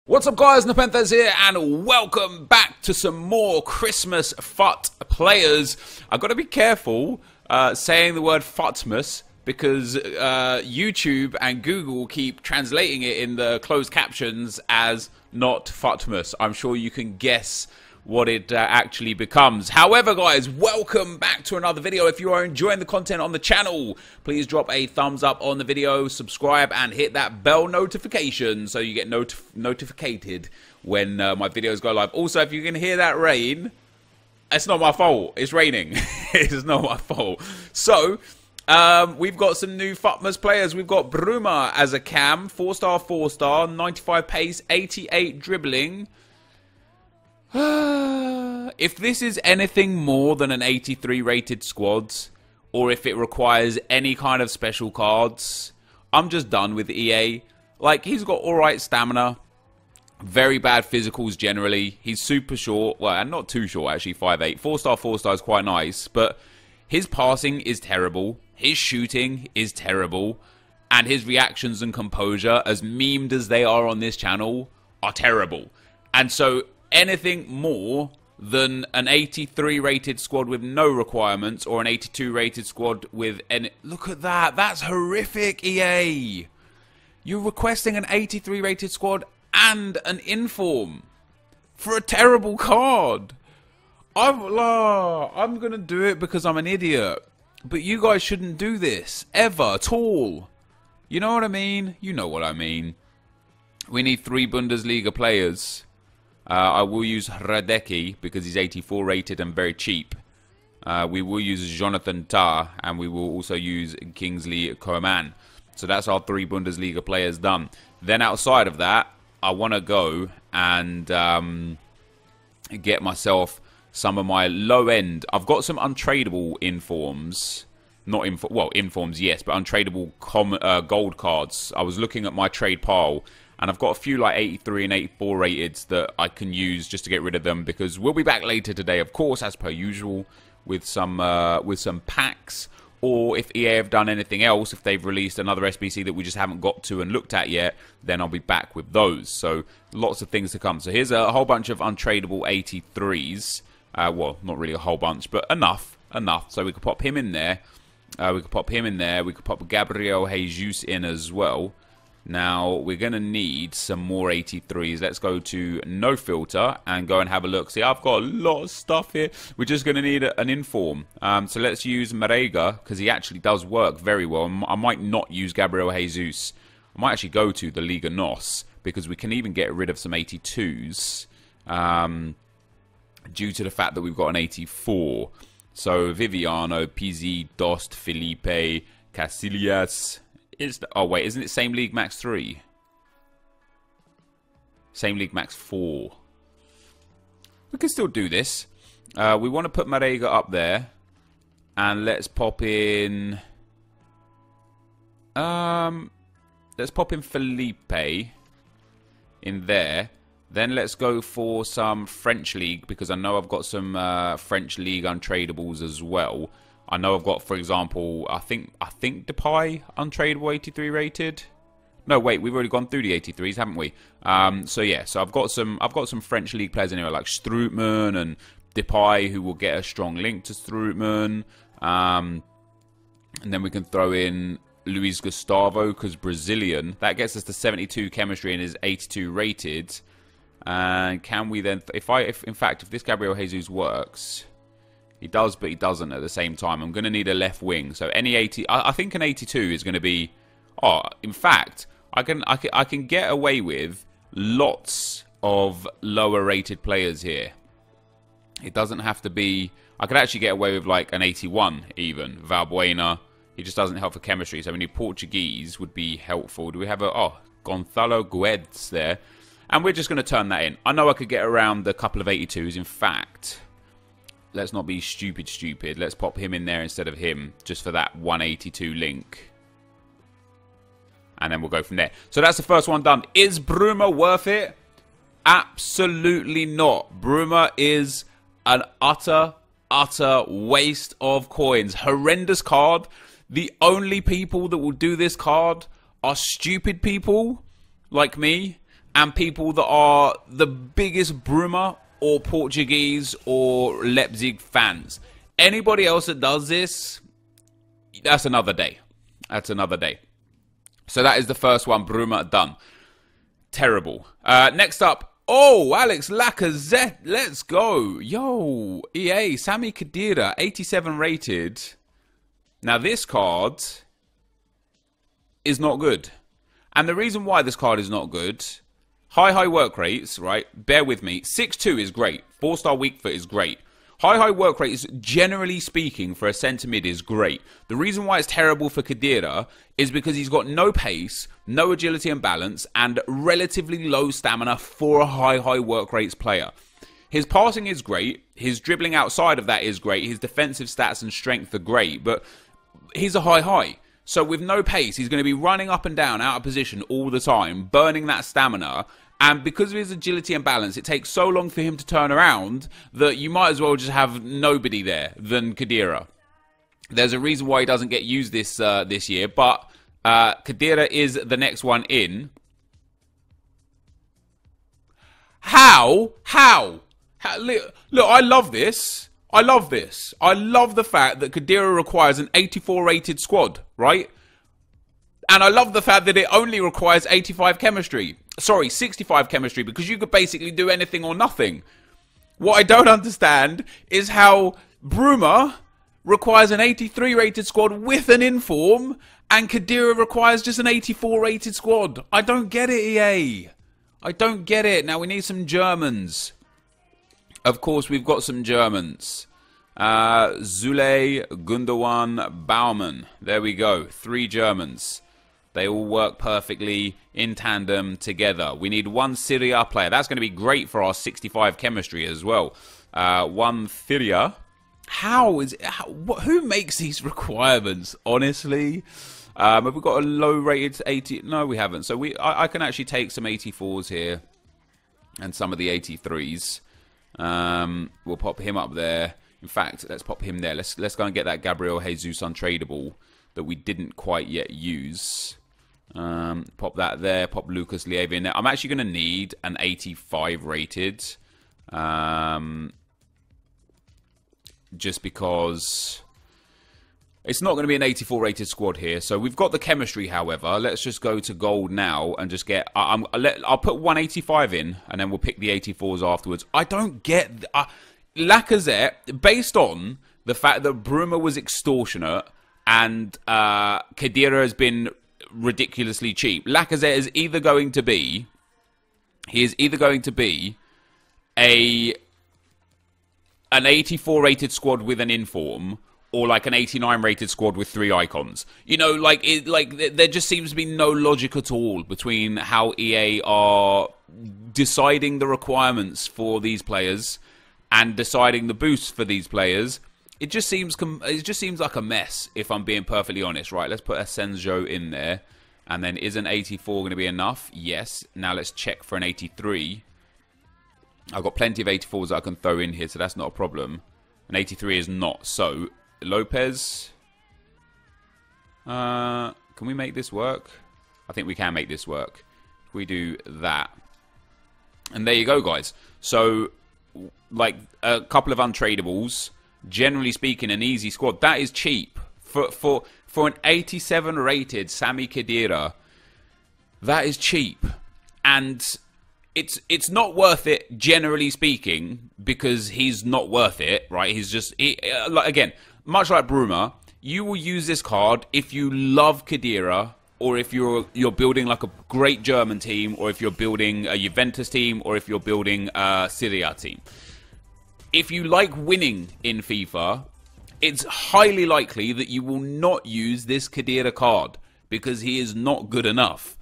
What's up guys, NepentheZ here and welcome back to some more Christmas FUT players. I've got to be careful saying the word FUTMas because YouTube and Google keep translating it in the closed captions as not FUTMas. I'm sure you can guess what it actually becomes. However guys, welcome back to another video. If you are enjoying the content on the channel, please drop a thumbs up on the video, subscribe and hit that bell notification so you get notified when my videos go live. Also, if you can hear that rain, it's not my fault. It's raining. It's not my fault. So we've got some new FUTMas players. We've got Bruma as a cam, 4-star, 95 pace, 88 dribbling. If this is anything more than an 83 rated squad, or if it requires any kind of special cards, I'm just done with EA. Like, he's got alright stamina, very bad physicals generally, he's super short, well, and not too short actually, 5'8". 4-star is quite nice, but his passing is terrible, his shooting is terrible, and his reactions and composure, as memed as they are on this channel, are terrible. And so anything more than an 83 rated squad with no requirements or an 82 rated squad with any... Look at that. That's horrific, EA. You're requesting an 83 rated squad and an inform for a terrible card. I'm going to do it because I'm an idiot. But you guys shouldn't do this ever at all. You know what I mean? You know what I mean. We need 3 Bundesliga players. I will use Radecki because he's 84 rated and very cheap. We will use Jonathan Tah and we will also use Kingsley Coman. So that's our 3 Bundesliga players done. Then outside of that, I want to go and get myself some of my low end. I've got some untradeable informs. Well, informs, yes, but untradeable gold cards. I was looking at my trade pile. And I've got a few like 83 and 84 rated that I can use just to get rid of them because we'll be back later today, of course, as per usual, with some packs. Or if EA have done anything else, if they've released another SBC that we just haven't got to and looked at yet, then I'll be back with those. So lots of things to come. So here's a whole bunch of untradeable 83s. Well, not really a whole bunch, but enough. So we could pop him in there. We could pop Gabriel Jesus in as well. Now, we're going to need some more 83s. Let's go to no filter and go and have a look. See, I've got a lot of stuff here. We're just going to need an inform. So let's use Marega because he actually does work very well. I might not use Gabriel Jesus. I might actually go to the Liga NOS because we can even get rid of some 82s due to the fact that we've got an 84. So Viviano, PZ, Dost, Felipe, Casillas... Oh wait, isn't it same league max 3? Same league max 4. We can still do this. We want to put Marega up there. And let's pop in... let's pop in Felipe in there. Then let's go for some French league because I know I've got some French league untradables as well. I know I've got, for example, I think Depay untradeable 83 rated. No, wait, we've already gone through the 83s, haven't we? So yeah, so I've got some French league players in here like Strootman and Depay, who will get a strong link to Strootman. And then we can throw in Luis Gustavo because Brazilian. That gets us to 72 chemistry and is 82 rated. And can we then, if in fact if this Gabriel Jesus works. He does, but he doesn't at the same time. I'm going to need a left wing. So any 80... I think an 82 is going to be... Oh, in fact, I can get away with lots of lower rated players here. It doesn't have to be... I could actually get away with like an 81 even. Valbuena. He just doesn't help for chemistry. So we need Portuguese would be helpful. Do we have a... Oh, Gonzalo Guedes there. And we're just going to turn that in. I know I could get around a couple of 82s. In fact... Let's not be stupid. Let's pop him in there instead of him, just for that 182 link. And then we'll go from there. So that's the first one done. Is Bruma worth it? Absolutely not. Bruma is an utter waste of coins. Horrendous card. The only people that will do this card are stupid people like me and people that are the biggest Bruma or Portuguese or Leipzig fans. Anybody else that does this, that's another day. That's another day. So that is the first one, Bruma, done. Terrible. Next up, oh, Alex Lacazette, let's go. Yo, EA, Sami Khedira, 87 rated. Now this card is not good. And the reason why this card is not good, high work rates, right? Bear with me. 6'2" is great. 4-star weak foot is great. High work rates, generally speaking, for a centre mid is great. The reason why it's terrible for Khedira is because he's got no pace, no agility and balance, and relatively low stamina for a high work rates player. His passing is great. His dribbling outside of that is great. His defensive stats and strength are great. But he's a high. So with no pace, he's going to be running up and down, out of position all the time, burning that stamina. And because of his agility and balance, it takes so long for him to turn around that you might as well just have nobody there than Khedira. There's a reason why he doesn't get used this year, but Khedira is the next one in. How? Look, I love this. I love this. I love the fact that Khedira requires an 84 rated squad, right? And I love the fact that it only requires 85 chemistry. Sorry, 65 chemistry, because you could basically do anything or nothing. What I don't understand is how Bruma requires an 83 rated squad with an inform, and Khedira requires just an 84 rated squad. I don't get it, EA. I don't get it. Now we need some Germans. Of course, we've got some Germans. Zule, Gundogan, Baumann. There we go. 3 Germans. They all work perfectly in tandem together. We need 1 Syria player. That's going to be great for our 65 chemistry as well. 1 Syria. Who makes these requirements, honestly? Have we got a low rated 80? No, we haven't. So I can actually take some 84s here and some of the 83s. We'll pop him up there. In fact, let's pop him there. Let's go and get that Gabriel Jesus untradeable that we didn't quite yet use. Pop that there. Pop Lucas Leiva in there. I'm actually going to need an 85 rated. Just because it's not going to be an 84 rated squad here. So we've got the chemistry, however. Let's just go to gold now and just get... I'll put 185 in and then we'll pick the 84s afterwards. I don't get... Lacazette, based on the fact that Bruma was extortionate and Khedira has been ridiculously cheap, Lacazette is either going to be... He is either going to be an 84 rated squad with an inform, or like an 89 rated squad with 3 icons. You know, there just seems to be no logic at all between how EA are deciding the requirements for these players and deciding the boosts for these players. It just seems like a mess, if I'm being perfectly honest. Right, let's put Asenjo in there. And then is an 84 going to be enough? Yes. Now let's check for an 83. I've got plenty of 84s that I can throw in here, so that's not a problem. An 83 is not. So, Lopez. Can we make this work? I think we can make this work. If we do that. And there you go, guys. So, like, a couple of untradables. Generally speaking, an easy squad. That is cheap. For an 87 rated Sami Khedira, that is cheap. And it's not worth it, generally speaking, because he's not worth it, right? He's just... again, much like Bruma, you will use this card if you love Khedira, or if you're building like a great German team, or if you're building a Juventus team, or if you're building a Syria team. If you like winning in FIFA, it's highly likely that you will not use this Khedira card because he is not good enough.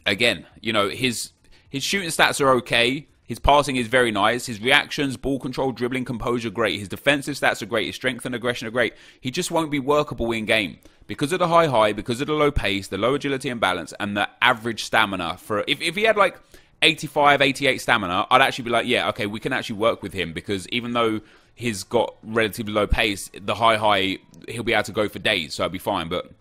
Again, you know, his shooting stats are okay. His passing is very nice. His reactions, ball control, dribbling, composure, great. His defensive stats are great. His strength and aggression are great. He just won't be workable in game because of the high, because of the low pace, the low agility and balance, and the average stamina. If he had like 85, 88 stamina, I'd actually be like, yeah, okay, we can actually work with him because even though he's got relatively low pace, the high, he'll be able to go for days, so I'll be fine. But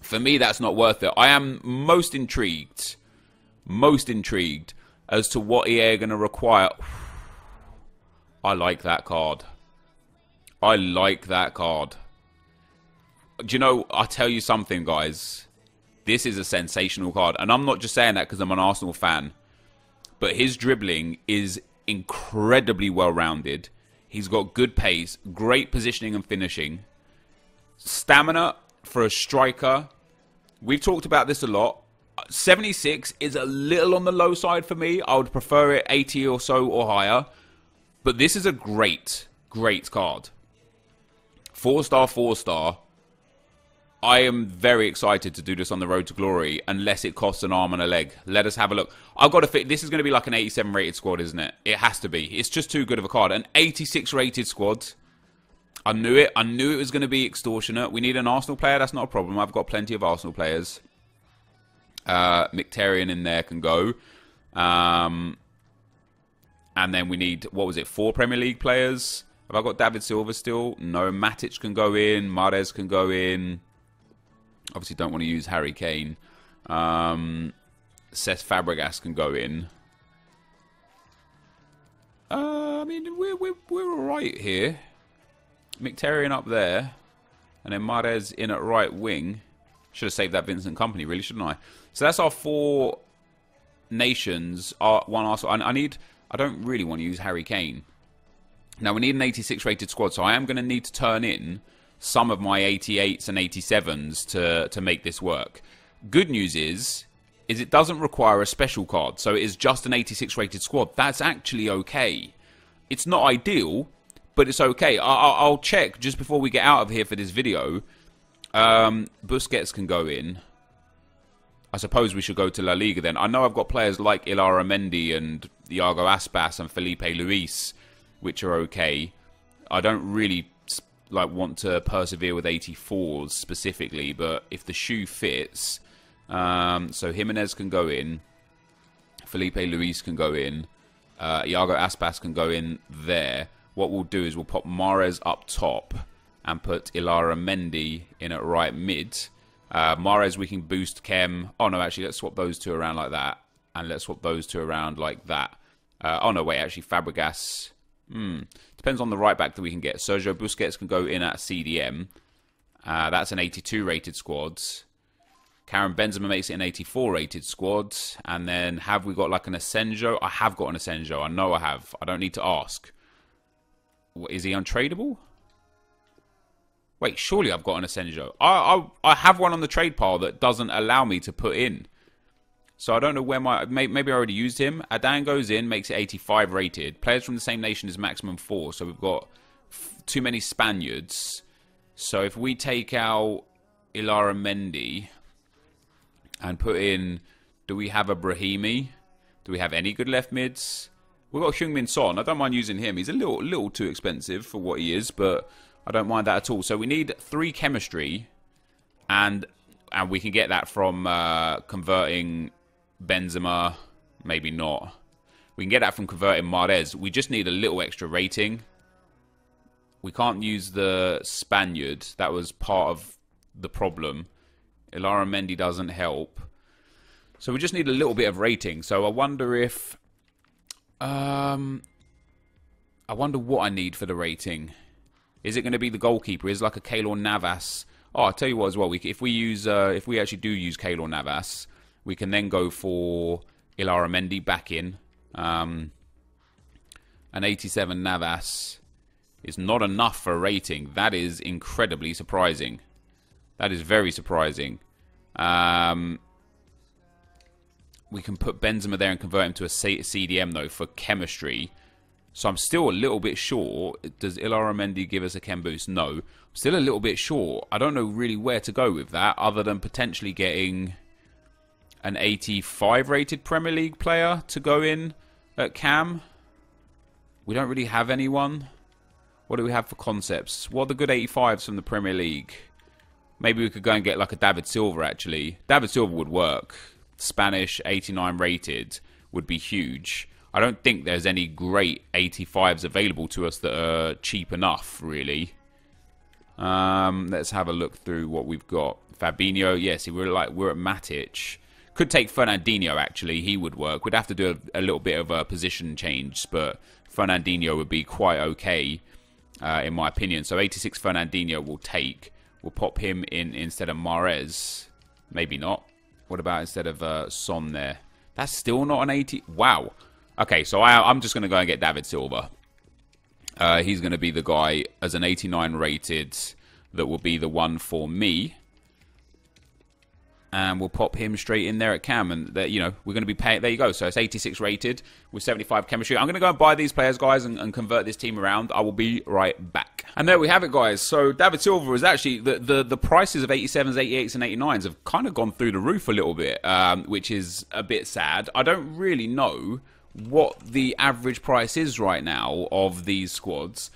for me, that's not worth it. I am most intrigued most intrigued as to what EA are going to require. I like that card. I like that card. Do you know, I'll tell you something, guys. This is a sensational card. And I'm not just saying that because I'm an Arsenal fan. But his dribbling is incredibly well-rounded. He's got good pace, great positioning and finishing. Stamina for a striker. We've talked about this a lot. 76 is a little on the low side for me. I would prefer it 80 or so or higher. But this is a great, great card. 4-star, 4-star. I am very excited to do this on the road to glory, unless it costs an arm and a leg. Let us have a look. I've got to fit. This is going to be like an 87 rated squad, isn't it? It has to be. It's just too good of a card. An 86 rated squad. I knew it. I knew it was going to be extortionate. We need an Arsenal player. That's not a problem. I've got plenty of Arsenal players. Mkhitaryan in there can go. And then we need, what was it, 4 Premier League players? Have I got David Silva still? No. Matic can go in. Mahrez can go in. Obviously don't want to use Harry Kane. Cesc Fabregas can go in. I mean, we're alright here. Mkhitaryan up there. And then Mahrez in at right wing. Should have saved that Vincent Kompany, really, shouldn't I? So that's our 4 nations. One Arsenal. I don't really want to use Harry Kane. Now, we need an 86 rated squad, so I am going to need to turn in some of my 88s and 87s to make this work. Good news is it doesn't require a special card, so it is just an 86 rated squad. That's actually okay. It's not ideal, but it's okay. I'll check just before we get out of here for this video. Busquets can go in. I suppose we should go to La Liga then. I know I've got players like Ilara Mendy and Iago Aspas and Felipe Luis, which are okay. I don't really want to persevere with 84s specifically, but if the shoe fits, so Jimenez can go in, Felipe Luis can go in, Iago Aspas can go in there. What we'll do is we'll pop Mahrez up top and put Ilara Mendy in at right mid. Mahrez we can boost Kem. Oh no, actually let's swap those two around like that, and let's swap those two around like that. Oh no, wait, actually Fabregas. Depends on the right back that we can get. Sergio Busquets can go in at CDM. That's an 82 rated squad. Karim Benzema makes it an 84 rated squad. And then have we got like an Asenjo? I have got an Asenjo. I know I have. I don't need to ask. Is he untradeable? Wait, surely I've got an Asenjo. I have one on the trade pile that doesn't allow me to put in. So I don't know where maybe I already used him. Adan goes in, makes it 85 rated. Players from the same nation is maximum 4. So we've got too many Spaniards. So if we take out Ilara Mendy and put in, do we have a Brahimi? Do we have any good left mids? We've got Heung-min Son. I don't mind using him. He's a little too expensive for what he is, but I don't mind that at all. So we need 3 chemistry, and we can get that from converting Benzema, maybe not. We can get that from converting Mahrez. We just need a little extra rating. We can't use the Spaniard. That was part of the problem. Ilara Mendy doesn't help. So we just need a little bit of rating. So I wonder if... I wonder what I need for the rating. Is it going to be the goalkeeper? Is like a Keylor Navas? Oh, I'll tell you what as well. If we actually do use Keylor Navas, we can then go for Ilara Mendy back in. An 87 Navas is not enough for a rating. That is incredibly surprising. That is very surprising. We can put Benzema there and convert him to a CDM, though, for chemistry. So I'm still a little bit short. Does Ilara Mendy give us a chem boost? No. I'm still a little bit short. I don't know really where to go with that, other than potentially getting an 85 rated Premier League player to go in at cam. We don't really have anyone. What do we have for concepts? What are the good 85s from the Premier League? Maybe we could go and get like a David Silva, actually. David Silva would work. Spanish, 89 rated, would be huge. I don't think there's any great 85s available to us that are cheap enough, really. Let's have a look through what we've got. Fabinho, yes, we're at Matic. Could take Fernandinho, actually. He would work. We'd have to do a little bit of a position change, but Fernandinho would be quite okay, in my opinion. So 86 Fernandinho will take. We'll pop him in instead of Mahrez. Maybe not. What about instead of Son there? That's still not an 80. Wow. Okay, so I'm just going to go and get David Silva. He's going to be the guy as an 89 rated that will be the one for me. And we'll pop him straight in there at cam. And, you know, we're going to be paying... There you go. So it's 86 rated with 75 chemistry. I'm going to go and buy these players, guys, and convert this team around. I will be right back. And there we have it, guys. So David Silva is actually... The prices of 87s, 88s, and 89s have kind of gone through the roof a little bit, which is a bit sad. I don't really know what the average price is right now of these squads.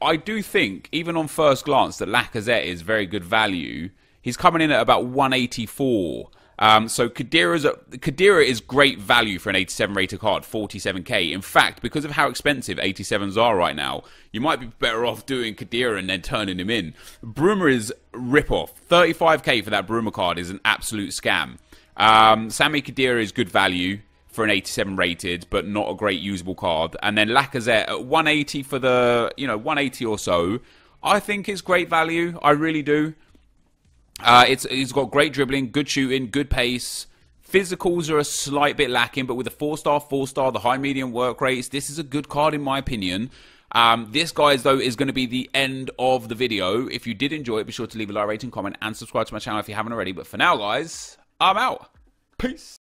I do think, even on first glance, that Lacazette is very good value. He's coming in at about 184. So Khedira is great value for an 87 rated card, 47k. In fact, because of how expensive 87s are right now, you might be better off doing Khedira and then turning him in. Bruma is rip-off. 35k for that Bruma card is an absolute scam. Sami Khedira is good value for an 87 rated, but not a great usable card. And then Lacazette at 180 for the, 180 or so, I think is great value. I really do. He's got great dribbling, good shooting, good pace. Physicals are a slight bit lacking, but with the 4-star, the high medium work rates, this is a good card in my opinion. This, guys, though, is going to be the end of the video. If you did enjoy it, be sure to leave a like, rating, comment, and subscribe to my channel if you haven't already. But for now, guys, I'm out. Peace.